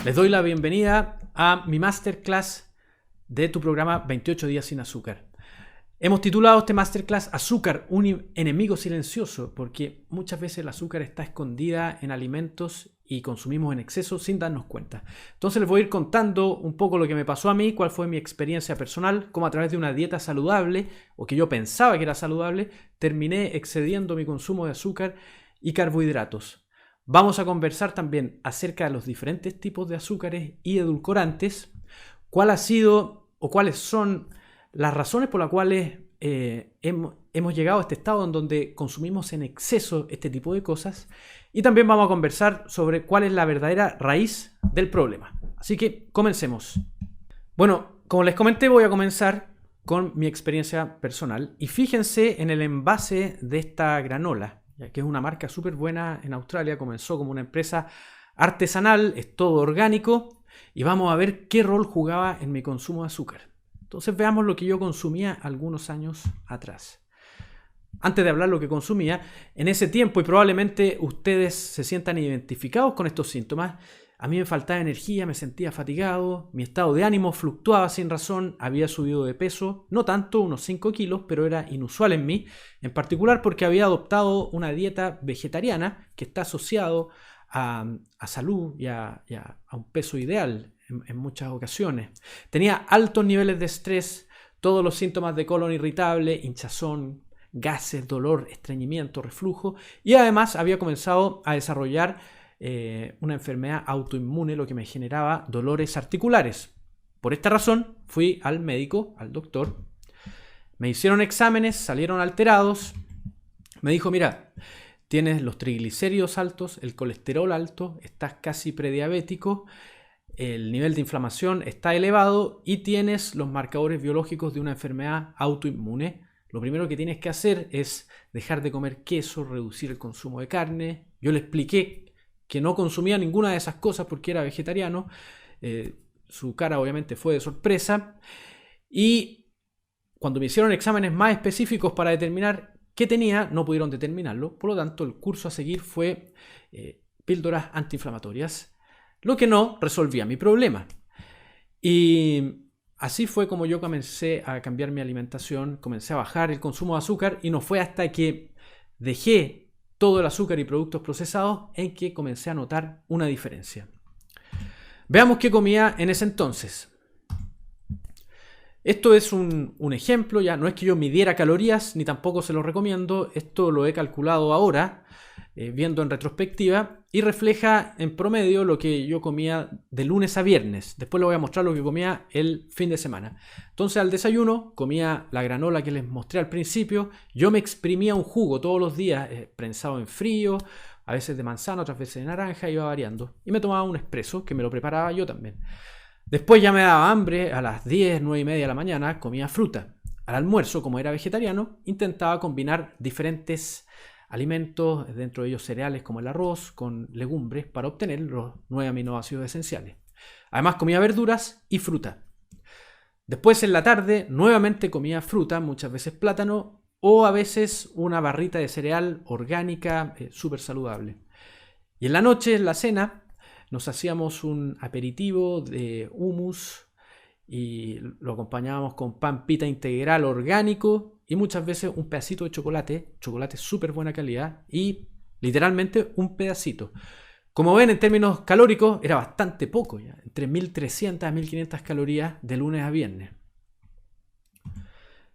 Les doy la bienvenida a mi masterclass de tu programa 28 días sin azúcar. Hemos titulado este masterclass Azúcar, un enemigo silencioso, porque muchas veces el azúcar está escondida en alimentos y consumimos en exceso sin darnos cuenta. Entonces les voy a ir contando un poco lo que me pasó a mí, cuál fue mi experiencia personal, cómo a través de una dieta saludable, o que yo pensaba que era saludable, terminé excediendo mi consumo de azúcar y carbohidratos. Vamos a conversar también acerca de los diferentes tipos de azúcares y edulcorantes, cuál ha sido o cuáles son las razones por las cuales hemos llegado a este estado en donde consumimos en exceso este tipo de cosas, y también vamos a conversar sobre cuál es la verdadera raíz del problema. Así que comencemos. Bueno, como les comenté, voy a comenzar con mi experiencia personal y fíjense en el envase de esta granola, que es una marca súper buena en Australia. Comenzó como una empresa artesanal, es todo orgánico, y vamos a ver qué rol jugaba en mi consumo de azúcar. Entonces veamos lo que yo consumía algunos años atrás. Antes de hablar lo que consumía, en ese tiempo, y probablemente ustedes se sientan identificados con estos síntomas, a mí me faltaba energía, me sentía fatigado, mi estado de ánimo fluctuaba sin razón, había subido de peso, no tanto, unos 5 kilos, pero era inusual en mí, en particular porque había adoptado una dieta vegetariana que está asociado a salud y a un peso ideal en muchas ocasiones. Tenía altos niveles de estrés, todos los síntomas de colon irritable, hinchazón, gases, dolor, estreñimiento, reflujo, y además había comenzado a desarrollar una enfermedad autoinmune, lo que me generaba dolores articulares. Por esta razón fui al médico, al doctor, me hicieron exámenes, salieron alterados, me dijo: mira, tienes los triglicéridos altos, el colesterol alto, estás casi prediabético, el nivel de inflamación está elevado y tienes los marcadores biológicos de una enfermedad autoinmune. Lo primero que tienes que hacer es dejar de comer queso, reducir el consumo de carne. Yo le expliqué que no consumía ninguna de esas cosas porque era vegetariano. Su cara obviamente fue de sorpresa. Y cuando me hicieron exámenes más específicos para determinar qué tenía, no pudieron determinarlo. Por lo tanto, el curso a seguir fue píldoras antiinflamatorias, lo que no resolvía mi problema. Y así fue como yo comencé a cambiar mi alimentación, comencé a bajar el consumo de azúcar, y no fue hasta que dejé todo el azúcar y productos procesados en que comencé a notar una diferencia. Veamos qué comía en ese entonces. Esto es un ejemplo, ya no es que yo midiera calorías, ni tampoco se lo recomiendo. Esto lo he calculado ahora, viendo en retrospectiva, y refleja en promedio lo que yo comía de lunes a viernes. Después les voy a mostrar lo que comía el fin de semana. Entonces, al desayuno comía la granola que les mostré al principio. Yo me exprimía un jugo todos los días, prensado en frío, a veces de manzana, otras veces de naranja, iba variando. Y me tomaba un espresso que me lo preparaba yo también. Después ya me daba hambre, a las 10, 9 y media de la mañana comía fruta. Al almuerzo, como era vegetariano, intentaba combinar diferentes alimentos, dentro de ellos cereales como el arroz, con legumbres, para obtener los 9 aminoácidos esenciales. Además comía verduras y fruta. Después, en la tarde, nuevamente comía fruta, muchas veces plátano, o a veces una barrita de cereal orgánica, súper saludable. Y en la noche, en la cena, nos hacíamos un aperitivo de hummus y lo acompañábamos con pan pita integral orgánico y muchas veces un pedacito de chocolate súper buena calidad, y literalmente un pedacito. Como ven, en términos calóricos era bastante poco, ya, entre 1300 a 1500 calorías de lunes a viernes.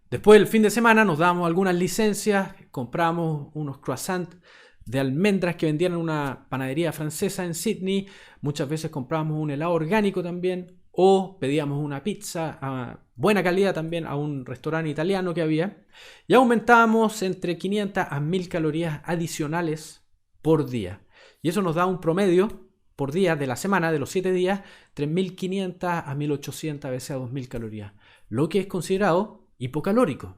Después, el fin de semana, nos dábamos algunas licencias, compramos unos croissants de almendras que vendían en una panadería francesa en Sydney. Muchas veces comprábamos un helado orgánico también, o pedíamos una pizza a buena calidad también a un restaurante italiano que había, y aumentábamos entre 500 a 1000 calorías adicionales por día. Y eso nos da un promedio por día de la semana, de los 7 días, entre 1500 a 1800, a veces a 2000 calorías, lo que es considerado hipocalórico.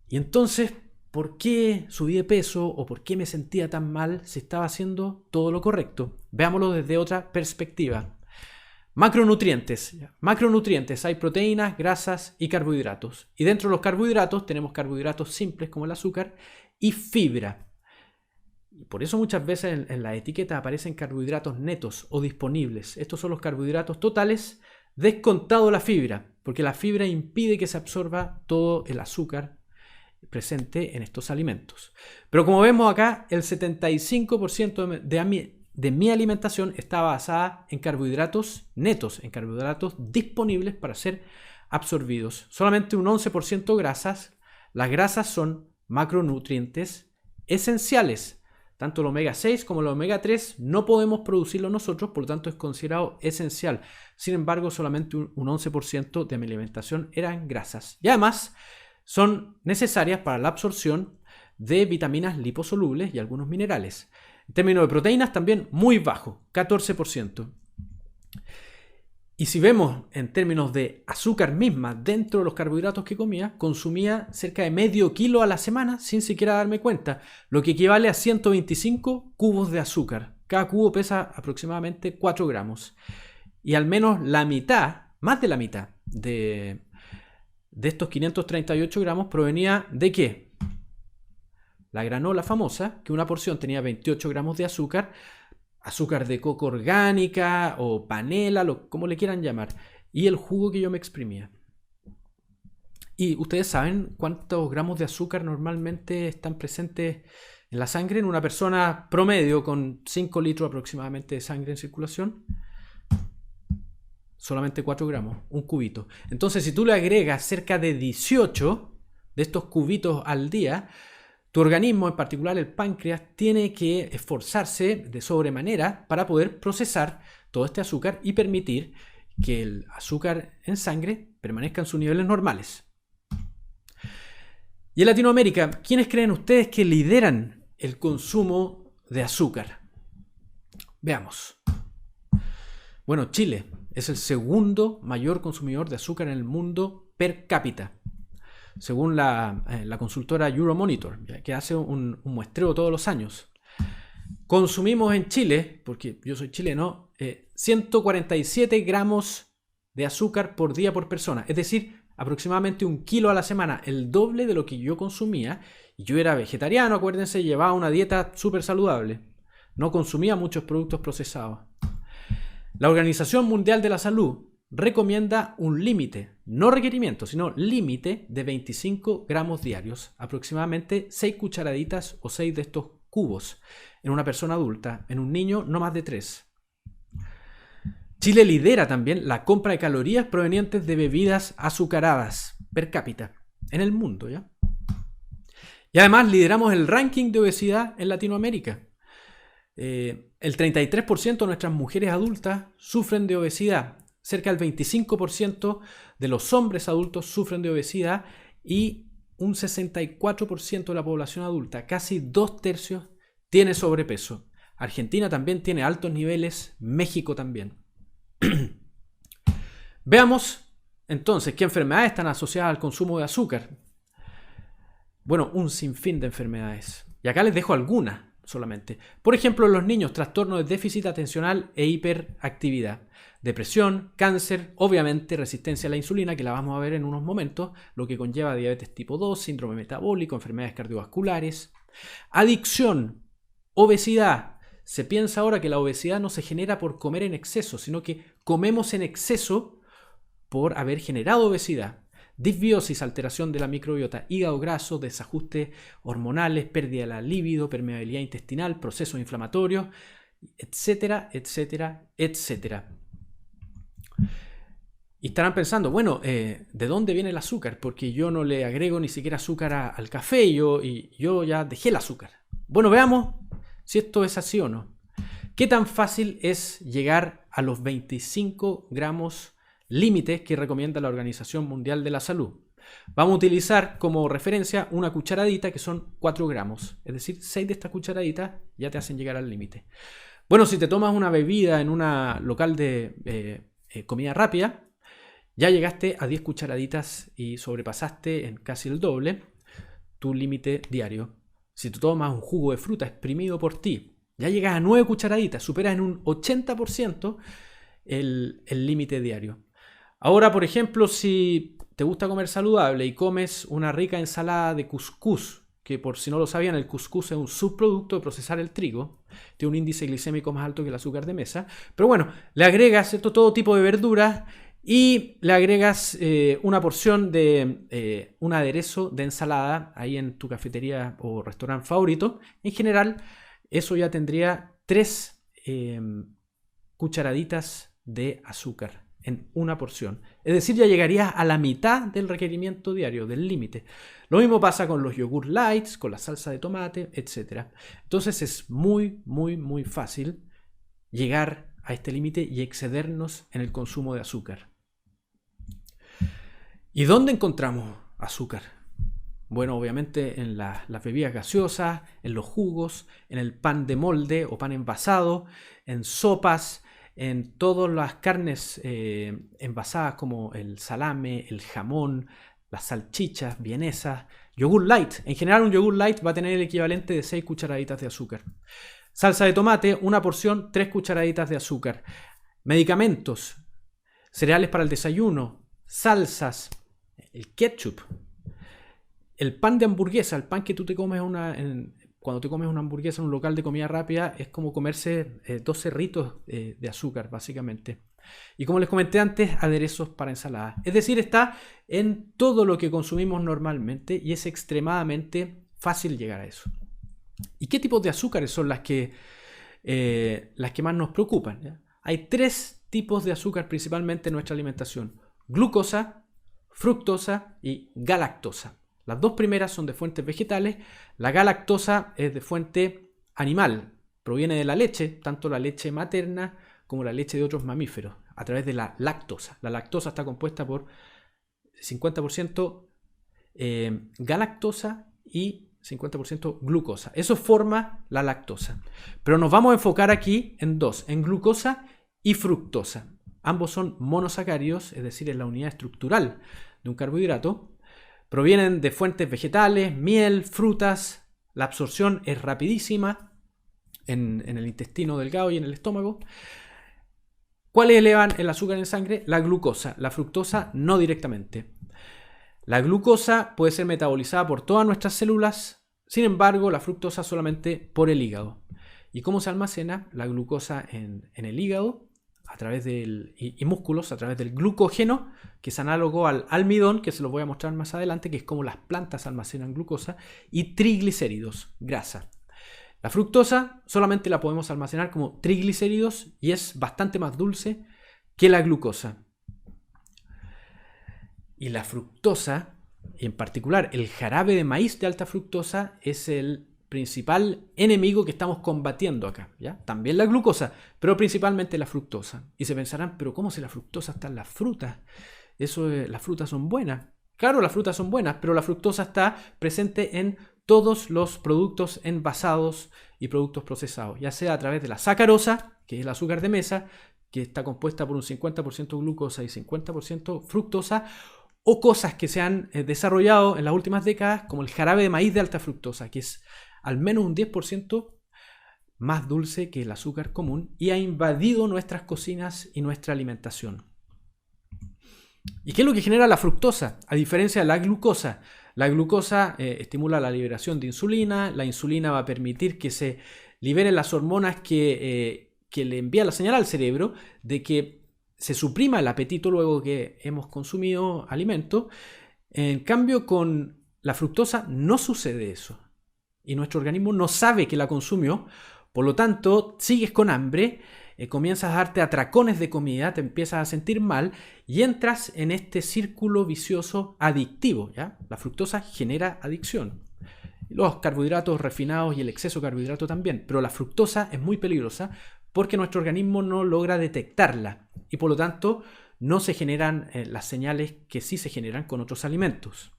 Y entonces, ¿por qué subí de peso o por qué me sentía tan mal si estaba haciendo todo lo correcto? Veámoslo desde otra perspectiva. Macronutrientes. Macronutrientes, hay proteínas, grasas y carbohidratos. Y dentro de los carbohidratos tenemos carbohidratos simples como el azúcar y fibra. Por eso muchas veces en la etiqueta aparecen carbohidratos netos o disponibles. Estos son los carbohidratos totales descontado la fibra, porque la fibra impide que se absorba todo el azúcar presente en estos alimentos. Pero como vemos acá, el 75% de mi alimentación está basada en carbohidratos netos, en carbohidratos disponibles para ser absorbidos. Solamente un 11% grasas. Las grasas son macronutrientes esenciales. Tanto el omega 6 como el omega 3 no podemos producirlo nosotros, por lo tanto es considerado esencial. Sin embargo, solamente un 11% de mi alimentación eran grasas. Y además son necesarias para la absorción de vitaminas liposolubles y algunos minerales. En términos de proteínas también muy bajo, 14%. Y si vemos en términos de azúcar misma dentro de los carbohidratos que comía, consumía cerca de medio kilo a la semana sin siquiera darme cuenta, lo que equivale a 125 cubos de azúcar. Cada cubo pesa aproximadamente 4 gramos. Y al menos la mitad, más de la mitad de estos 538 gramos provenía ¿de qué? La granola famosa, que una porción tenía 28 gramos de azúcar, azúcar de coco orgánica o panela, como le quieran llamar, y el jugo que yo me exprimía. ¿Y ustedes saben cuántos gramos de azúcar normalmente están presentes en la sangre en una persona promedio con 5 litros aproximadamente de sangre en circulación? Solamente 4 gramos, un cubito. Entonces, si tú le agregas cerca de 18 de estos cubitos al día, tu organismo, en particular el páncreas, tiene que esforzarse de sobremanera para poder procesar todo este azúcar y permitir que el azúcar en sangre permanezca en sus niveles normales. Y en Latinoamérica, ¿quiénes creen ustedes que lideran el consumo de azúcar? Veamos. Bueno, Chile es el segundo mayor consumidor de azúcar en el mundo per cápita, según la consultora Euromonitor, que hace un muestreo todos los años. Consumimos en Chile, porque yo soy chileno, 147 gramos de azúcar por día por persona, es decir, aproximadamente 1 kilo a la semana, el doble de lo que yo consumía. Yo era vegetariano, acuérdense, llevaba una dieta súper saludable, no consumía muchos productos procesados. La Organización Mundial de la Salud recomienda un límite, no requerimiento, sino límite de 25 gramos diarios, aproximadamente 6 cucharaditas o 6 de estos cubos en una persona adulta, en un niño no más de 3. Chile lidera también la compra de calorías provenientes de bebidas azucaradas per cápita en el mundo, ¿ya? Y además lideramos el ranking de obesidad en Latinoamérica. El 33% de nuestras mujeres adultas sufren de obesidad. Cerca del 25% de los hombres adultos sufren de obesidad y un 64% de la población adulta, casi 2/3, tiene sobrepeso. Argentina también tiene altos niveles, México también. Veamos entonces qué enfermedades están asociadas al consumo de azúcar. Bueno, un sinfín de enfermedades. Y acá les dejo algunas solamente. Por ejemplo, en los niños, trastornos de déficit atencional e hiperactividad. Depresión, cáncer, obviamente resistencia a la insulina, que la vamos a ver en unos momentos, lo que conlleva diabetes tipo 2, síndrome metabólico, enfermedades cardiovasculares. Adicción, obesidad. Se piensa ahora que la obesidad no se genera por comer en exceso, sino que comemos en exceso por haber generado obesidad. Disbiosis, alteración de la microbiota, hígado graso, desajustes hormonales, pérdida de la libido, permeabilidad intestinal, procesos inflamatorios, etcétera, etcétera, etcétera. Y estarán pensando, bueno, ¿de dónde viene el azúcar? Porque yo no le agrego ni siquiera azúcar al café y yo ya dejé el azúcar. Bueno, veamos si esto es así o no. ¿Qué tan fácil es llegar a los 25 gramos límites que recomienda la Organización Mundial de la Salud? Vamos a utilizar como referencia una cucharadita que son 4 gramos. Es decir, 6 de estas cucharaditas ya te hacen llegar al límite. Bueno, si te tomas una bebida en un local de comida rápida, ya llegaste a 10 cucharaditas y sobrepasaste en casi el doble tu límite diario. Si tú tomas un jugo de fruta exprimido por ti, ya llegas a 9 cucharaditas, superas en un 80% el límite diario. Ahora, por ejemplo, si te gusta comer saludable y comes una rica ensalada de cuscús que por si no lo sabían, el cuscús es un subproducto de procesar el trigo. Tiene un índice glicémico más alto que el azúcar de mesa. Pero bueno, le agregas, ¿cierto?, todo tipo de verduras y le agregas una porción de un aderezo de ensalada ahí en tu cafetería o restaurante favorito. En general, eso ya tendría 3 cucharaditas de azúcar en una porción. Es decir, ya llegarías a la mitad del requerimiento diario, del límite. Lo mismo pasa con los yogur lights, con la salsa de tomate, etc. Entonces es muy, muy, muy fácil llegar a este límite y excedernos en el consumo de azúcar. ¿Y dónde encontramos azúcar? Bueno, obviamente en las bebidas gaseosas, en los jugos, en el pan de molde o pan envasado, en sopas, en todas las carnes envasadas como el salame, el jamón, las salchichas, vienesas, yogur light. En general un yogur light va a tener el equivalente de 6 cucharaditas de azúcar. Salsa de tomate, una porción, 3 cucharaditas de azúcar. Medicamentos, cereales para el desayuno, salsas, el ketchup, el pan de hamburguesa, el pan que tú te comes cuando te comes una hamburguesa en un local de comida rápida, es como comerse 2 cerritos de azúcar, básicamente. Y como les comenté antes, aderezos para ensalada. Es decir, está en todo lo que consumimos normalmente y es extremadamente fácil llegar a eso. ¿Y qué tipos de azúcares son las que más nos preocupan? ¿Ya? Hay 3 tipos de azúcar principalmente en nuestra alimentación: glucosa, fructosa y galactosa. Las 2 primeras son de fuentes vegetales. La galactosa es de fuente animal. Proviene de la leche, tanto la leche materna como la leche de otros mamíferos, a través de la lactosa. La lactosa está compuesta por 50% galactosa y 50% glucosa. Eso forma la lactosa. Pero nos vamos a enfocar aquí en 2, en glucosa y fructosa. Ambos son monosacáridos, es decir, es la unidad estructural de un carbohidrato. Provienen de fuentes vegetales, miel, frutas. La absorción es rapidísima en el intestino delgado y en el estómago. ¿Cuáles elevan el azúcar en sangre? La glucosa. La fructosa no directamente. La glucosa puede ser metabolizada por todas nuestras células. Sin embargo, la fructosa solamente por el hígado. ¿Y cómo se almacena la glucosa en el hígado? A través y músculos, a través del glucógeno, que es análogo al almidón, que se los voy a mostrar más adelante, que es como las plantas almacenan glucosa, y triglicéridos, grasa. La fructosa solamente la podemos almacenar como triglicéridos y es bastante más dulce que la glucosa. Y la fructosa, y en particular el jarabe de maíz de alta fructosa, es el principal enemigo que estamos combatiendo acá, ¿ya? También la glucosa, pero principalmente la fructosa. Y se pensarán, pero ¿cómo si la fructosa está en las frutas? Las frutas son buenas. Claro, las frutas son buenas, pero la fructosa está presente en todos los productos envasados y productos procesados, ya sea a través de la sacarosa, que es el azúcar de mesa, que está compuesta por un 50% glucosa y 50% fructosa, o cosas que se han desarrollado en las últimas décadas, como el jarabe de maíz de alta fructosa, que es al menos un 10% más dulce que el azúcar común y ha invadido nuestras cocinas y nuestra alimentación. ¿Y qué es lo que genera la fructosa? A diferencia de la glucosa estimula la liberación de insulina. La insulina va a permitir que se liberen las hormonas que le envían la señal al cerebro de que se suprima el apetito luego que hemos consumido alimento. En cambio, con la fructosa no sucede eso. Y nuestro organismo no sabe que la consumió, por lo tanto, sigues con hambre, comienzas a darte atracones de comida, te empiezas a sentir mal y entras en este círculo vicioso adictivo, ¿ya? La fructosa genera adicción. Los carbohidratos refinados y el exceso de carbohidrato también, pero la fructosa es muy peligrosa porque nuestro organismo no logra detectarla y por lo tanto no se generan las señales que sí se generan con otros alimentos.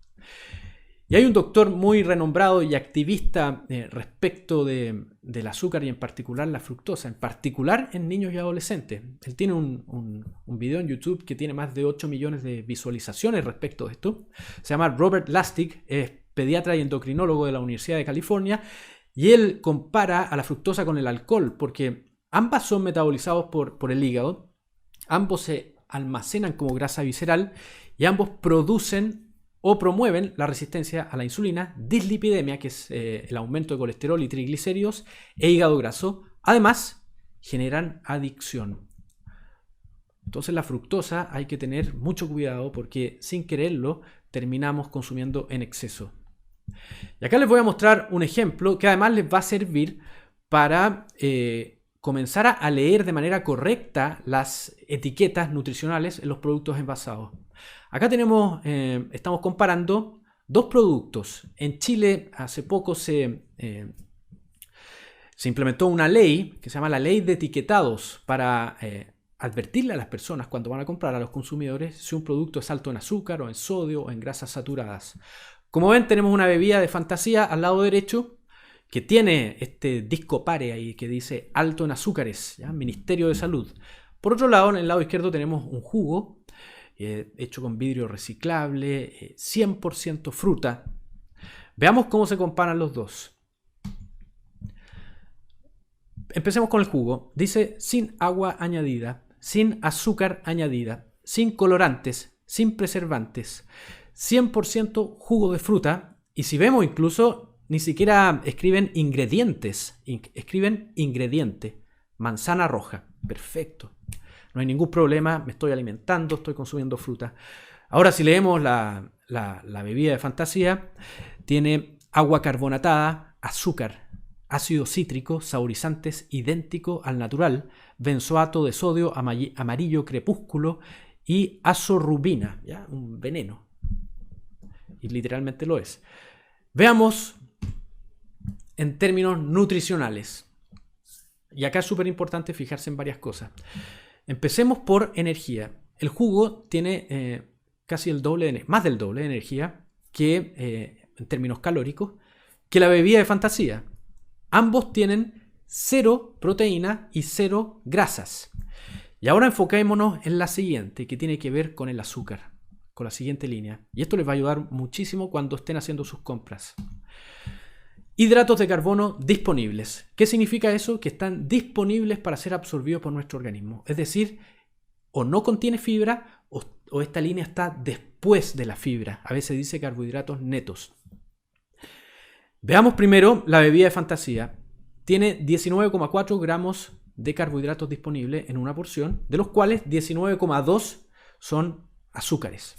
Y hay un doctor muy renombrado y activista respecto del azúcar y en particular la fructosa, en particular en niños y adolescentes. Él tiene un video en YouTube que tiene más de 8 millones de visualizaciones respecto de esto. Se llama Robert Lustig, es pediatra y endocrinólogo de la Universidad de California y él compara a la fructosa con el alcohol porque ambas son metabolizados por el hígado, ambos se almacenan como grasa visceral y ambos producen o promueven la resistencia a la insulina, dislipidemia, que es el aumento de colesterol y triglicéridos, e hígado graso. Además, generan adicción. Entonces la fructosa hay que tener mucho cuidado porque sin quererlo terminamos consumiendo en exceso. Y acá les voy a mostrar un ejemplo que además les va a servir para comenzar a leer de manera correcta las etiquetas nutricionales en los productos envasados. Acá estamos comparando dos productos. En Chile hace poco se implementó una ley que se llama la Ley de Etiquetados para advertirle a las personas cuando van a comprar, a los consumidores, si un producto es alto en azúcar o en sodio o en grasas saturadas. Como ven, tenemos una bebida de fantasía al lado derecho que tiene este disco pare ahí que dice alto en azúcares, ¿ya? Ministerio de Salud. Por otro lado, en el lado izquierdo tenemos un jugo hecho con vidrio reciclable, 100% fruta. Veamos cómo se comparan los dos. Empecemos con el jugo. Dice sin agua añadida, sin azúcar añadida, sin colorantes, sin preservantes, 100% jugo de fruta. Y si vemos incluso, ni siquiera escriben ingredientes, escriben ingrediente, manzana roja. Perfecto. No hay ningún problema, me estoy alimentando, estoy consumiendo fruta. Ahora si leemos la bebida de fantasía, tiene agua carbonatada, azúcar, ácido cítrico, saborizantes idéntico al natural, benzoato de sodio, amarillo crepúsculo y azorubina, ¿ya? Un veneno. Y literalmente lo es. Veamos en términos nutricionales. Y acá es súper importante fijarse en varias cosas. Empecemos por energía. El jugo tiene casi el doble, más del doble de energía que, en términos calóricos, que la bebida de fantasía. Ambos tienen 0 proteína y 0 grasas. Y ahora enfoquémonos en la siguiente, que tiene que ver con el azúcar, con la siguiente línea. Y esto les va a ayudar muchísimo cuando estén haciendo sus compras. Hidratos de carbono disponibles. ¿Qué significa eso? Que están disponibles para ser absorbidos por nuestro organismo. Es decir, o no contiene fibra o esta línea está después de la fibra. A veces dice carbohidratos netos. Veamos primero la bebida de fantasía. Tiene 19,4 gramos de carbohidratos disponibles en una porción, de los cuales 19,2 son azúcares.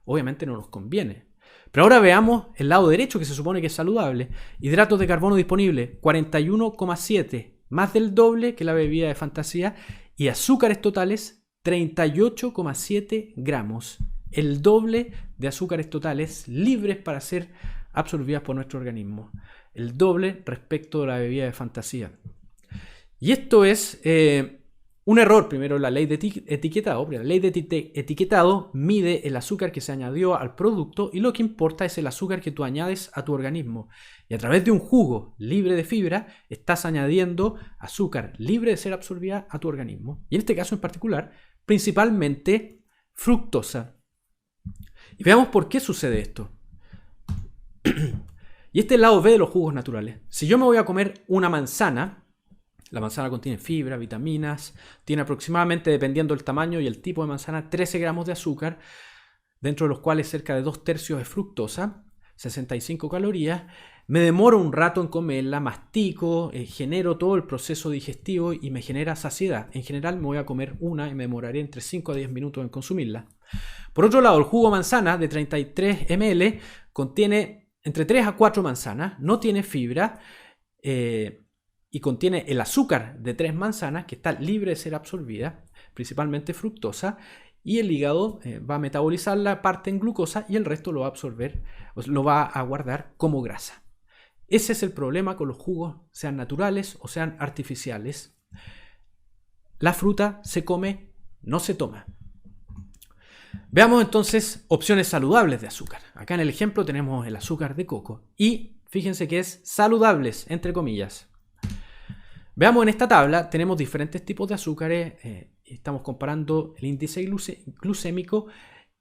Obviamente no nos conviene. Pero ahora veamos el lado derecho, que se supone que es saludable. Hidratos de carbono disponibles, 41,7, más del doble que la bebida de fantasía. Y azúcares totales, 38,7 gramos. El doble de azúcares totales libres para ser absorbidas por nuestro organismo. El doble respecto de la bebida de fantasía. Y esto es un error, primero, la ley de etiquetado. La ley de etiquetado mide el azúcar que se añadió al producto y lo que importa es el azúcar que tú añades a tu organismo. Y a través de un jugo libre de fibra, estás añadiendo azúcar libre de ser absorbida a tu organismo. Y en este caso en particular, principalmente fructosa. Y veamos por qué sucede esto. Y este es el lado B de los jugos naturales. Si yo me voy a comer una manzana, la manzana contiene fibra, vitaminas, tiene aproximadamente, dependiendo del tamaño y el tipo de manzana, 13 gramos de azúcar, dentro de los cuales cerca de 2/3 es fructosa, 65 calorías. Me demoro un rato en comerla, mastico, genero todo el proceso digestivo y me genera saciedad. En general me voy a comer una y me demoraré entre 5 a 10 minutos en consumirla. Por otro lado, el jugo manzana de 33 ml contiene entre 3 a 4 manzanas, no tiene fibra, y contiene el azúcar de 3 manzanas que está libre de ser absorbida, principalmente fructosa, y el hígado va a metabolizar la parte en glucosa y el resto lo va a absorber, lo va a guardar como grasa. Ese es el problema con los jugos, sean naturales o sean artificiales. La fruta se come, no se toma. Veamos entonces opciones saludables de azúcar. Acá en el ejemplo tenemos el azúcar de coco y fíjense que es saludables, entre comillas. Veamos en esta tabla, tenemos diferentes tipos de azúcares, estamos comparando el índice glucémico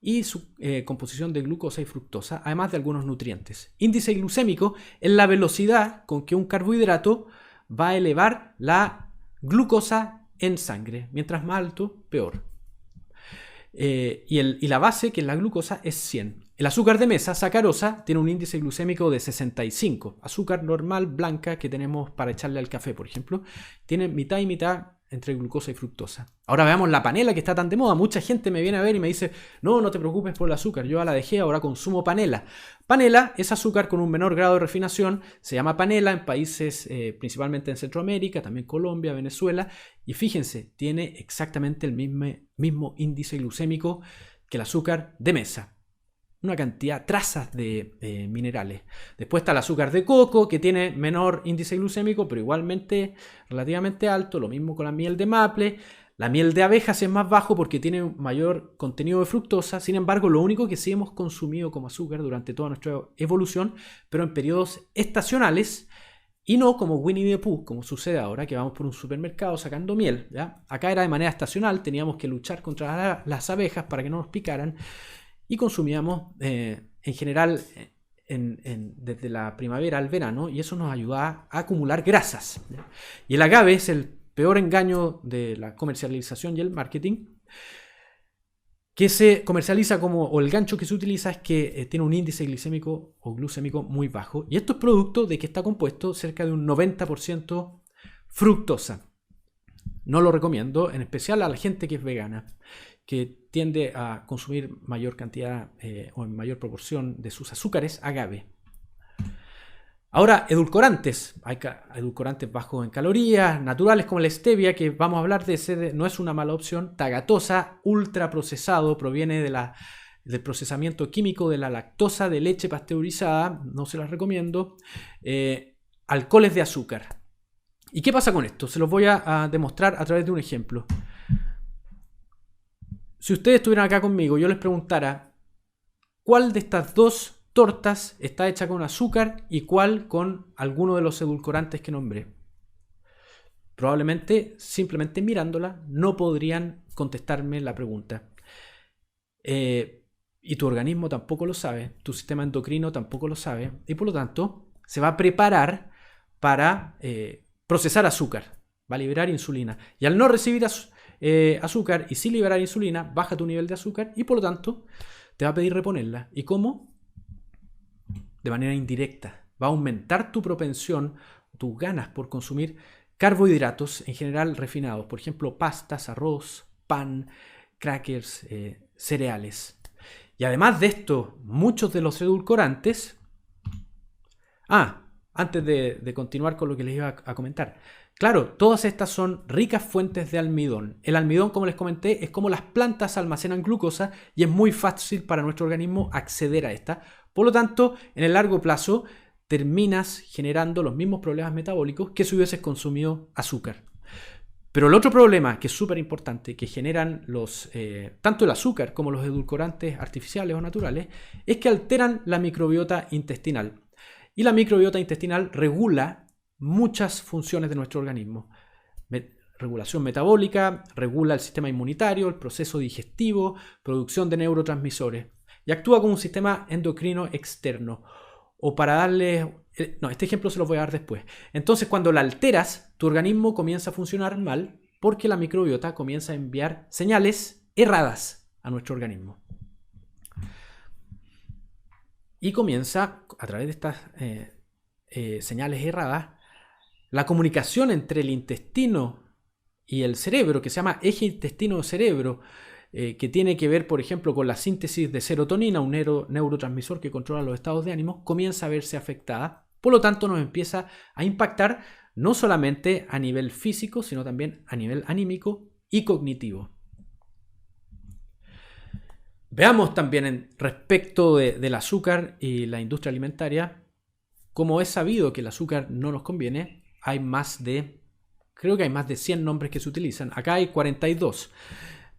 y su composición de glucosa y fructosa, además de algunos nutrientes. Índice glucémico es la velocidad con que un carbohidrato va a elevar la glucosa en sangre. Mientras más alto, peor. y la base, que es la glucosa, es 100. El azúcar de mesa, sacarosa, tiene un índice glucémico de 65. Azúcar normal, blanca, que tenemos para echarle al café, por ejemplo, tiene mitad y mitad entre glucosa y fructosa. Ahora veamos la panela, que está tan de moda. Mucha gente me viene a ver y me dice, no te preocupes por el azúcar, yo ya la dejé, ahora consumo panela. Panela es azúcar con un menor grado de refinación, se llama panela en países principalmente en Centroamérica, también Colombia, Venezuela, y fíjense, tiene exactamente el mismo índice glucémico que el azúcar de mesa. Una cantidad, trazas de minerales. Después está el azúcar de coco, que tiene menor índice glucémico, pero igualmente relativamente alto. Lo mismo con la miel de maple. La miel de abejas es más bajo porque tiene un mayor contenido de fructosa. Sin embargo, lo único que sí hemos consumido como azúcar durante toda nuestra evolución, pero en periodos estacionales, y no como Winnie the Pooh, como sucede ahora, que vamos por un supermercado sacando miel, ¿ya? Acá era de manera estacional, teníamos que luchar contra las abejas para que no nos picaran. Y consumíamos en general desde la primavera al verano, y eso nos ayudaba a acumular grasas. Y el agave es el peor engaño de la comercialización y el marketing, que se comercializa o el gancho que se utiliza es que tiene un índice glicémico o glucémico muy bajo, y esto es producto de que está compuesto cerca de un 90% fructosa. No lo recomiendo, en especial a la gente que es vegana, que tiende a consumir mayor cantidad o en mayor proporción de sus azúcares agave. Ahora, edulcorantes. Hay edulcorantes bajos en calorías, naturales como la stevia, que vamos a hablar de ese, no es una mala opción. Tagatosa, ultraprocesado, proviene del procesamiento químico de la lactosa de leche pasteurizada, no se las recomiendo. Alcoholes de azúcar. ¿Y qué pasa con esto? Se los voy a demostrar a través de un ejemplo. Si ustedes estuvieran acá conmigo, yo les preguntara cuál de estas dos tortas está hecha con azúcar y cuál con alguno de los edulcorantes que nombré. Probablemente, simplemente mirándola, no podrían contestarme la pregunta. Y tu organismo tampoco lo sabe, tu sistema endocrino tampoco lo sabe, y por lo tanto se va a preparar para procesar azúcar, va a liberar insulina. Y al no recibir azúcar y sin liberar insulina, baja tu nivel de azúcar y por lo tanto te va a pedir reponerla. ¿Y cómo? De manera indirecta. Va a aumentar tu propensión, tus ganas por consumir carbohidratos en general refinados. Por ejemplo, pastas, arroz, pan, crackers, cereales. Y además de esto, muchos de los edulcorantes... antes de continuar con lo que les iba a comentar. Claro, todas estas son ricas fuentes de almidón. El almidón, como les comenté, es como las plantas almacenan glucosa y es muy fácil para nuestro organismo acceder a esta. Por lo tanto, en el largo plazo terminas generando los mismos problemas metabólicos que si hubieses consumido azúcar. Pero el otro problema, que es súper importante, que generan tanto el azúcar como los edulcorantes artificiales o naturales, es que alteran la microbiota intestinal. Y la microbiota intestinal regula muchas funciones de nuestro organismo. Regulación metabólica, regula el sistema inmunitario, el proceso digestivo, producción de neurotransmisores. Y actúa como un sistema endocrino externo. O para darle... este ejemplo se lo voy a dar después. Entonces, cuando la alteras, tu organismo comienza a funcionar mal porque la microbiota comienza a enviar señales erradas a nuestro organismo. Y comienza, a través de estas señales erradas, la comunicación entre el intestino y el cerebro, que se llama eje intestino-cerebro, que tiene que ver, por ejemplo, con la síntesis de serotonina, un neurotransmisor que controla los estados de ánimo, comienza a verse afectada. Por lo tanto, nos empieza a impactar no solamente a nivel físico, sino también a nivel anímico y cognitivo. Veamos también respecto del azúcar y la industria alimentaria, como es sabido que el azúcar no nos conviene, creo que hay más de 100 nombres que se utilizan. Acá hay 42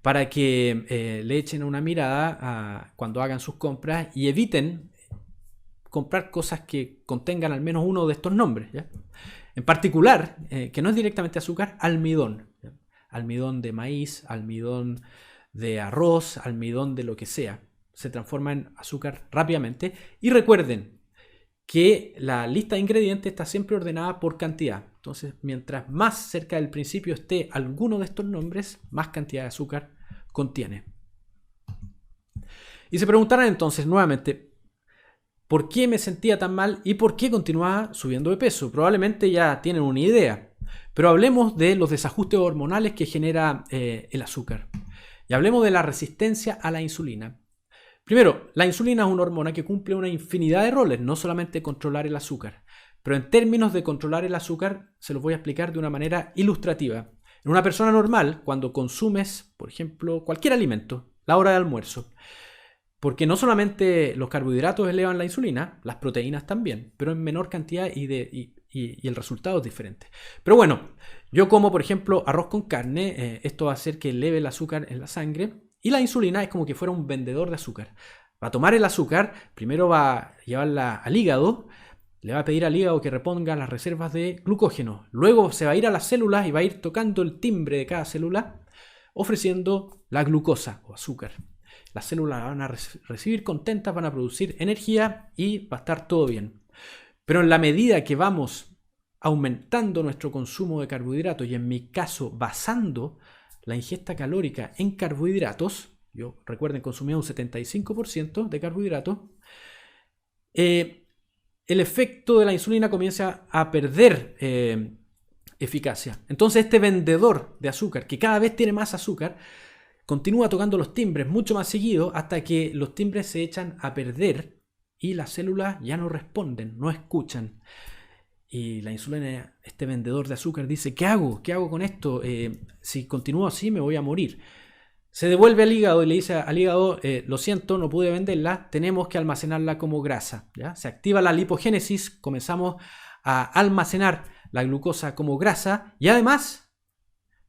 para que le echen una mirada cuando hagan sus compras y eviten comprar cosas que contengan al menos uno de estos nombres, ¿ya? En particular, que no es directamente azúcar, almidón. ¿Ya? Almidón de maíz, almidón de arroz, almidón de lo que sea. Se transforma en azúcar rápidamente. Y recuerden que la lista de ingredientes está siempre ordenada por cantidad. Entonces, mientras más cerca del principio esté alguno de estos nombres, más cantidad de azúcar contiene. Y se preguntarán entonces nuevamente, ¿por qué me sentía tan mal y por qué continuaba subiendo de peso? Probablemente ya tienen una idea, pero hablemos de los desajustes hormonales que genera el azúcar. Y hablemos de la resistencia a la insulina. Primero, la insulina es una hormona que cumple una infinidad de roles, no solamente controlar el azúcar. Pero en términos de controlar el azúcar, se los voy a explicar de una manera ilustrativa. En una persona normal, cuando consumes, por ejemplo, cualquier alimento, la hora de almuerzo, porque no solamente los carbohidratos elevan la insulina, las proteínas también, pero en menor cantidad y el resultado es diferente. Pero bueno, yo como por ejemplo arroz con carne, esto va a hacer que eleve el azúcar en la sangre y la insulina es como que fuera un vendedor de azúcar. Va a tomar el azúcar, primero va a llevarla al hígado, le va a pedir al hígado que reponga las reservas de glucógeno. Luego se va a ir a las células y va a ir tocando el timbre de cada célula, ofreciendo la glucosa o azúcar. Las células la van a recibir contentas, van a producir energía y va a estar todo bien. Pero en la medida que vamos aumentando nuestro consumo de carbohidratos y en mi caso basando la ingesta calórica en carbohidratos, yo recuerden consumía un 75% de carbohidratos, el efecto de la insulina comienza a perder eficacia. Entonces este vendedor de azúcar, que cada vez tiene más azúcar, continúa tocando los timbres mucho más seguido hasta que los timbres se echan a perder y las células ya no responden, no escuchan. Y la insulina, este vendedor de azúcar, dice, ¿qué hago? ¿Qué hago con esto? Si continúo así me voy a morir. Se devuelve al hígado y le dice al hígado, lo siento, no pude venderla, tenemos que almacenarla como grasa. ¿Ya? Se activa la lipogénesis, comenzamos a almacenar la glucosa como grasa y además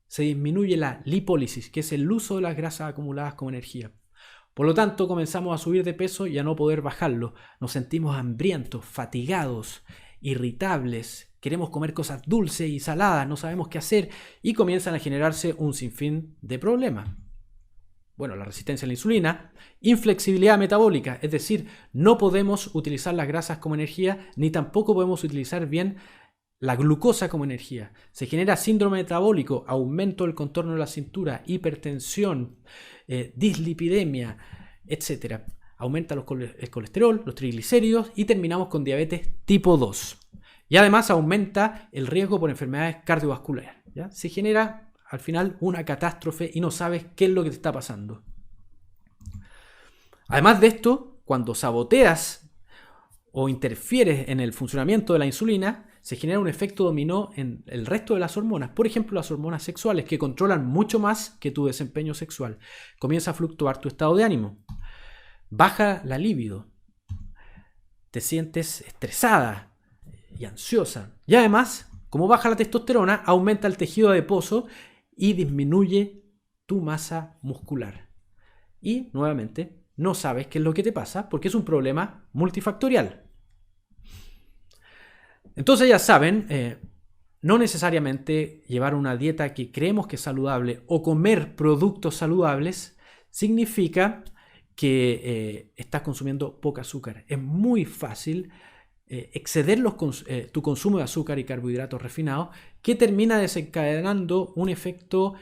se disminuye la lipólisis, que es el uso de las grasas acumuladas como energía. Por lo tanto, comenzamos a subir de peso y a no poder bajarlo. Nos sentimos hambrientos, fatigados, irritables, queremos comer cosas dulces y saladas, no sabemos qué hacer y comienzan a generarse un sinfín de problemas. Bueno, la resistencia a la insulina, inflexibilidad metabólica, es decir, no podemos utilizar las grasas como energía ni tampoco podemos utilizar bien la glucosa como energía. Se genera síndrome metabólico, aumento del contorno de la cintura, hipertensión, dislipidemia, etc. Aumenta el colesterol, los triglicéridos y terminamos con diabetes tipo 2. Y además aumenta el riesgo por enfermedades cardiovasculares. ¿Ya? Se genera al final una catástrofe y no sabes qué es lo que te está pasando. Además de esto, cuando saboteas o interfieres en el funcionamiento de la insulina, se genera un efecto dominó en el resto de las hormonas. Por ejemplo, las hormonas sexuales que controlan mucho más que tu desempeño sexual. Comienza a fluctuar tu estado de ánimo. Baja la libido. Te sientes estresada y ansiosa. Y además, como baja la testosterona, aumenta el tejido adiposo y disminuye tu masa muscular. Y nuevamente, no sabes qué es lo que te pasa porque es un problema multifactorial. Entonces ya saben, no necesariamente llevar una dieta que creemos que es saludable o comer productos saludables significa que estás consumiendo poco azúcar. Es muy fácil exceder tu consumo de azúcar y carbohidratos refinados que termina desencadenando un efecto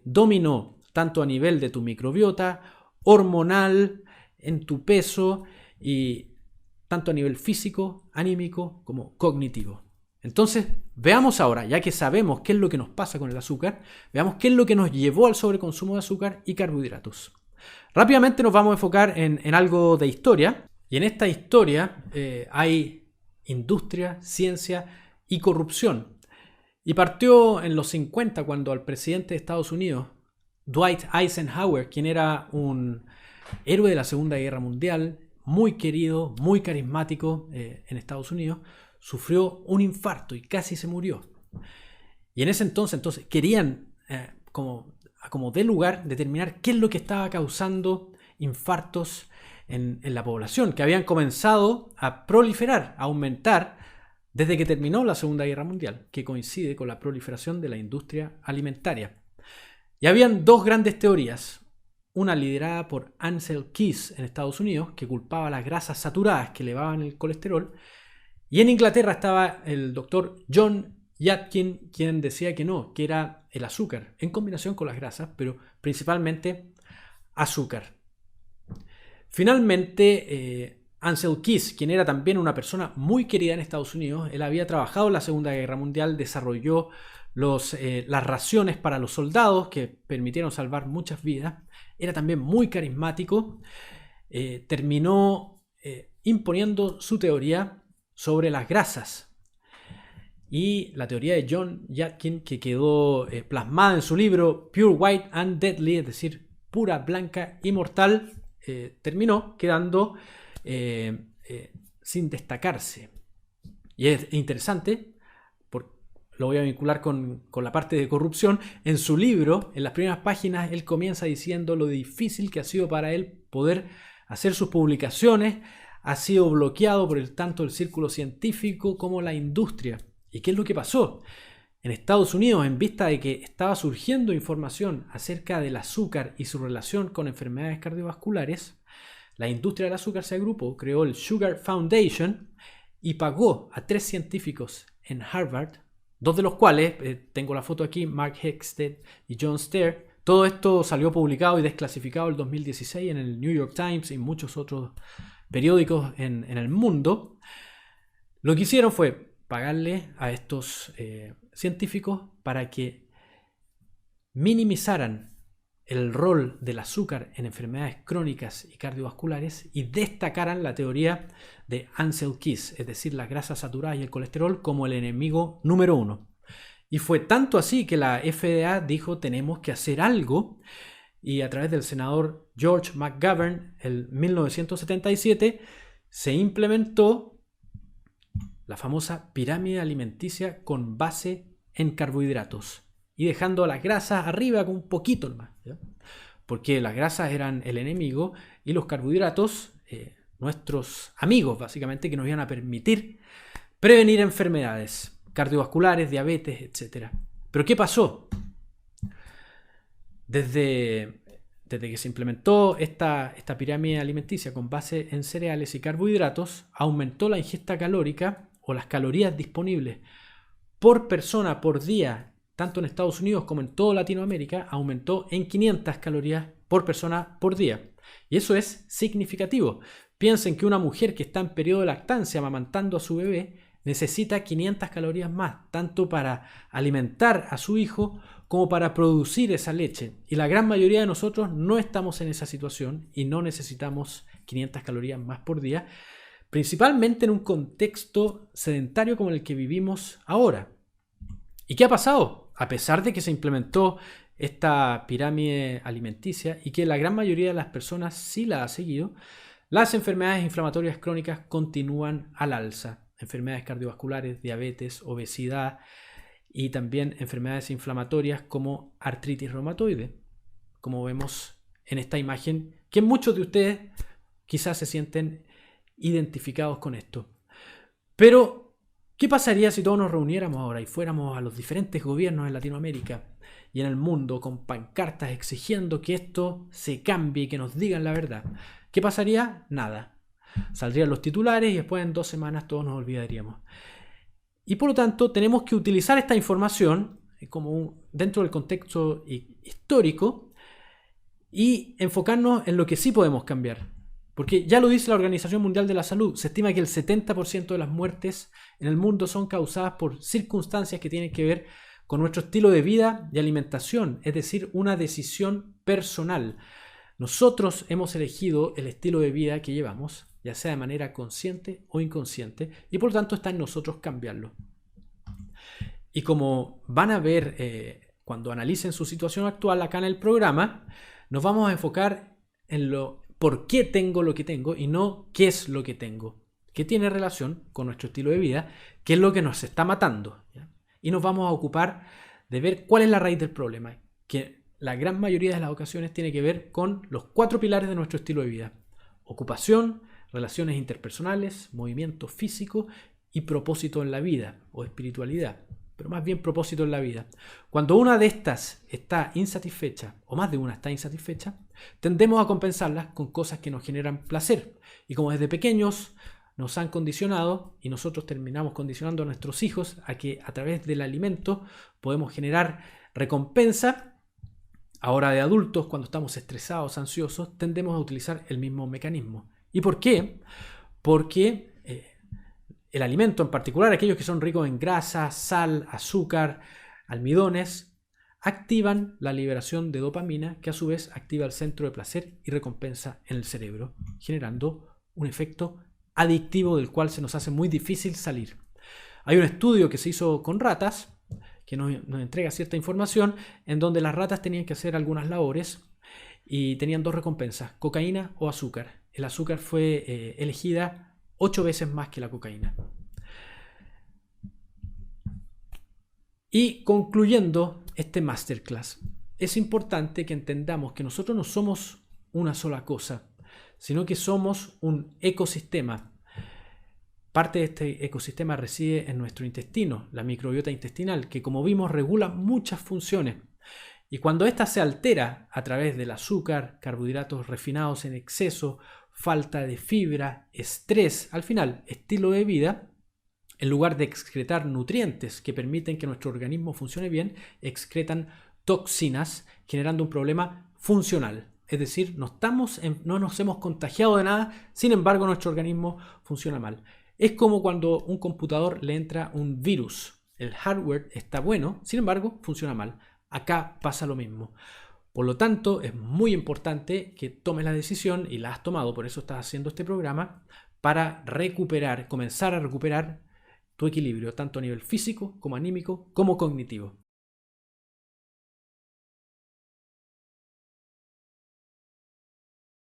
dominó tanto a nivel de tu microbiota, hormonal, en tu peso y tanto a nivel físico, anímico como cognitivo. Entonces, veamos ahora, ya que sabemos qué es lo que nos pasa con el azúcar, veamos qué es lo que nos llevó al sobreconsumo de azúcar y carbohidratos. Rápidamente nos vamos a enfocar en algo de historia. Y en esta historia hay industria, ciencia y corrupción. Y partió en los 50 cuando al presidente de Estados Unidos, Dwight Eisenhower, quien era un héroe de la Segunda Guerra Mundial, muy querido, muy carismático en Estados Unidos, sufrió un infarto y casi se murió. Y en ese entonces querían, como de lugar, determinar qué es lo que estaba causando infartos en la población, que habían comenzado a proliferar, a aumentar desde que terminó la Segunda Guerra Mundial, que coincide con la proliferación de la industria alimentaria. Y habían dos grandes teorías, una liderada por Ansel Keys en Estados Unidos, que culpaba las grasas saturadas que elevaban el colesterol, y en Inglaterra estaba el doctor John Yatkin, quien decía que no, que era el azúcar, en combinación con las grasas, pero principalmente azúcar. Finalmente, Ansel Keys, quien era también una persona muy querida en Estados Unidos, él había trabajado en la Segunda Guerra Mundial, desarrolló las raciones para los soldados que permitieron salvar muchas vidas, era también muy carismático, terminó imponiendo su teoría sobre las grasas. Y la teoría de John Yadkin, que quedó plasmada en su libro Pure White and Deadly, es decir, pura, blanca y mortal, terminó quedando sin destacarse. Y es interesante, lo voy a vincular con la parte de corrupción. En su libro, en las primeras páginas, él comienza diciendo lo difícil que ha sido para él poder hacer sus publicaciones. Ha sido bloqueado por tanto el círculo científico como la industria. ¿Y qué es lo que pasó? En Estados Unidos, en vista de que estaba surgiendo información acerca del azúcar y su relación con enfermedades cardiovasculares, la industria del azúcar se agrupó, creó el Sugar Foundation y pagó a 3 científicos en Harvard, 2 de los cuales, tengo la foto aquí, Mark Hegsted y John Stair. Todo esto salió publicado y desclasificado en el 2016 en el New York Times y muchos otros periódicos en el mundo. Lo que hicieron fue pagarle a estos científicos para que minimizaran el rol del azúcar en enfermedades crónicas y cardiovasculares y destacaran la teoría de Ansel Keys, es decir, las grasas saturadas y el colesterol como el enemigo número 1. Y fue tanto así que la FDA dijo tenemos que hacer algo, y a través del senador George McGovern en 1977 se implementó la famosa pirámide alimenticia con base en carbohidratos y dejando las grasas arriba con un poquito más, ¿ya? Porque las grasas eran el enemigo y los carbohidratos nuestros amigos, básicamente, que nos iban a permitir prevenir enfermedades cardiovasculares, diabetes, etc. Pero ¿qué pasó? Desde que se implementó esta pirámide alimenticia con base en cereales y carbohidratos, aumentó la ingesta calórica o las calorías disponibles por persona por día, tanto en Estados Unidos como en toda Latinoamérica, aumentó en 500 calorías por persona por día. Y eso es significativo. Piensen que una mujer que está en periodo de lactancia amamantando a su bebé necesita 500 calorías más, tanto para alimentar a su hijo como para producir esa leche. Y la gran mayoría de nosotros no estamos en esa situación y no necesitamos 500 calorías más por día, principalmente en un contexto sedentario como el que vivimos ahora. ¿Y qué ha pasado? A pesar de que se implementó esta pirámide alimenticia y que la gran mayoría de las personas sí la ha seguido, las enfermedades inflamatorias crónicas continúan al alza. Enfermedades cardiovasculares, diabetes, obesidad y también enfermedades inflamatorias como artritis reumatoide, como vemos en esta imagen, que muchos de ustedes quizás se sienten identificados con esto. Pero ¿qué pasaría si todos nos reuniéramos ahora y fuéramos a los diferentes gobiernos en Latinoamérica y en el mundo con pancartas exigiendo que esto se cambie y que nos digan la verdad? ¿Qué pasaría? Nada. Saldrían los titulares y después en 2 semanas todos nos olvidaríamos. Y por lo tanto tenemos que utilizar esta información como dentro del contexto histórico y enfocarnos en lo que sí podemos cambiar. Porque ya lo dice la Organización Mundial de la Salud, se estima que el 70% de las muertes en el mundo son causadas por circunstancias que tienen que ver con nuestro estilo de vida y alimentación, es decir, una decisión personal. Nosotros hemos elegido el estilo de vida que llevamos, ya sea de manera consciente o inconsciente, y por lo tanto está en nosotros cambiarlo. Y como van a ver cuando analicen su situación actual acá en el programa, nos vamos a enfocar en por qué tengo lo que tengo y no qué es lo que tengo, que tiene relación con nuestro estilo de vida, qué es lo que nos está matando, ¿ya? Y nos vamos a ocupar de ver cuál es la raíz del problema, que la gran mayoría de las ocasiones tiene que ver con los 4 pilares de nuestro estilo de vida: ocupación, relaciones interpersonales, movimiento físico y propósito en la vida o espiritualidad, pero más bien propósito en la vida. Cuando una de estas está insatisfecha, o más de una está insatisfecha, tendemos a compensarlas con cosas que nos generan placer. Y como desde pequeños nos han condicionado, y nosotros terminamos condicionando a nuestros hijos a que a través del alimento podemos generar recompensa, Ahora de adultos, cuando estamos estresados, ansiosos, tendemos a utilizar el mismo mecanismo. ¿Y por qué? Porque el alimento, en particular aquellos que son ricos en grasa, sal, azúcar, almidones, activan la liberación de dopamina, que a su vez activa el centro de placer y recompensa en el cerebro, generando un efecto adictivo del cual se nos hace muy difícil salir. Hay un estudio que se hizo con ratas que nos entrega cierta información en donde las ratas tenían que hacer algunas labores y tenían dos recompensas, cocaína o azúcar. El azúcar fue elegida 8 veces más que la cocaína. Y concluyendo este masterclass, es importante que entendamos que nosotros no somos una sola cosa, sino que somos un ecosistema. Parte de este ecosistema reside en nuestro intestino, la microbiota intestinal, que como vimos regula muchas funciones. Y cuando ésta se altera a través del azúcar, carbohidratos refinados en exceso, falta de fibra, estrés, al final, estilo de vida, en lugar de excretar nutrientes que permiten que nuestro organismo funcione bien, excretan toxinas, generando un problema funcional. Es decir, no nos hemos contagiado de nada, sin embargo nuestro organismo funciona mal. Es como cuando un computador le entra un virus. El hardware está bueno, sin embargo funciona mal. Acá pasa lo mismo. Por lo tanto, es muy importante que tomes la decisión, y la has tomado, por eso estás haciendo este programa, para comenzar a recuperar tu equilibrio, tanto a nivel físico, como anímico, como cognitivo.